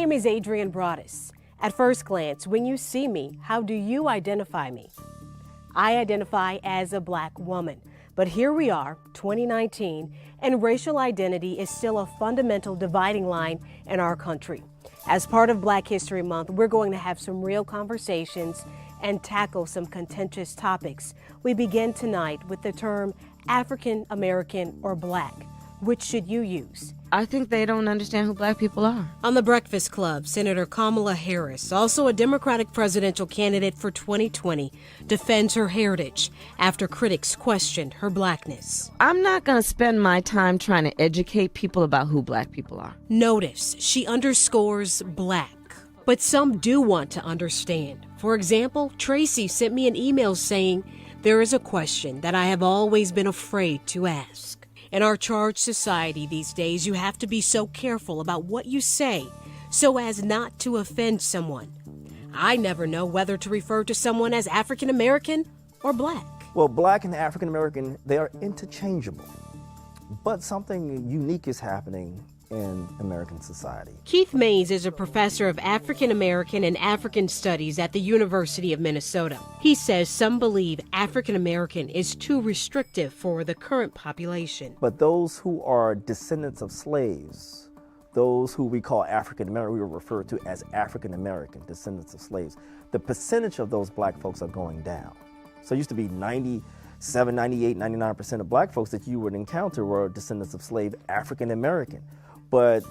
My name is Adrienne Broaddus. At first glance, when you see me, how do you identify me? I identify as a Black woman. But here we are, 2019, and racial identity is still a fundamental dividing line in our country. As part of Black History Month, we're going to have some real conversations and tackle some contentious topics. We begin tonight with the term African American or Black. Which should you use? I think they don't understand who Black people are. On The Breakfast Club, Senator Kamala Harris, also a Democratic presidential candidate for 2020, defends her heritage after critics questioned her Blackness. I'm not going to spend my time trying to educate people about who Black people are. Notice she underscores Black, but some do want to understand. For example, Tracy sent me an email saying, "There is a question that I have always been afraid to ask." In our charged society these days, you have to be so careful about what you say so as not to offend someone. I never know whether to refer to someone as African American or Black. Well, Black and African American, they are interchangeable. But something unique is happening in American society. Keith Mays is a professor of African American and African Studies at the University of Minnesota. He says some believe African American is too restrictive for the current population. But those who are descendants of slaves, those who we call African American, we refer to as African American, descendants of slaves, the percentage of those Black folks are going down. So it used to be 97, 98, 99% of Black folks that you would encounter were descendants of slave African American. But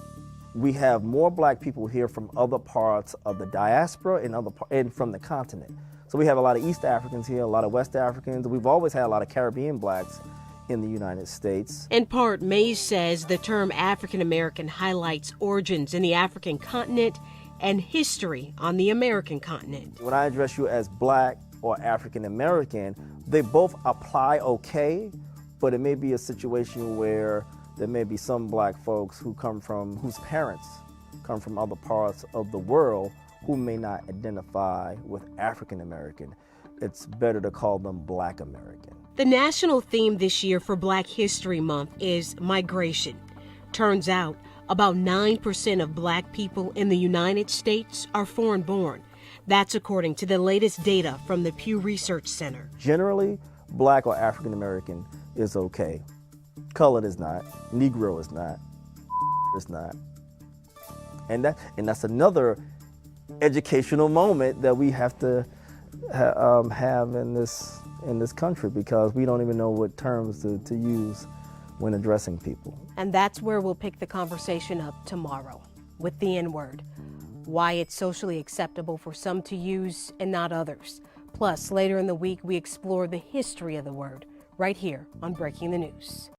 we have more Black people here from other parts of the diaspora and from the continent. So we have a lot of East Africans here, a lot of West Africans. We've always had a lot of Caribbean Blacks in the United States. In part, Mays says the term African American highlights origins in the African continent and history on the American continent. When I address you as Black or African American, they both apply okay, but it may be a situation where there may be some Black folks whose parents come from other parts of the world who may not identify with African American. It's better to call them Black American. The national theme this year for Black History Month is migration. Turns out, about 9% of Black people in the United States are foreign-born. That's according to the latest data from the Pew Research Center. Generally, Black or African American is okay. Colored is not, Negro is not, is not. And that's another educational moment that we have to have in this country, because we don't even know what terms to use when addressing people. And that's where we'll pick the conversation up tomorrow with the N-word. Why it's socially acceptable for some to use and not others. Plus, later in the week, we explore the history of the word right here on Breaking the News.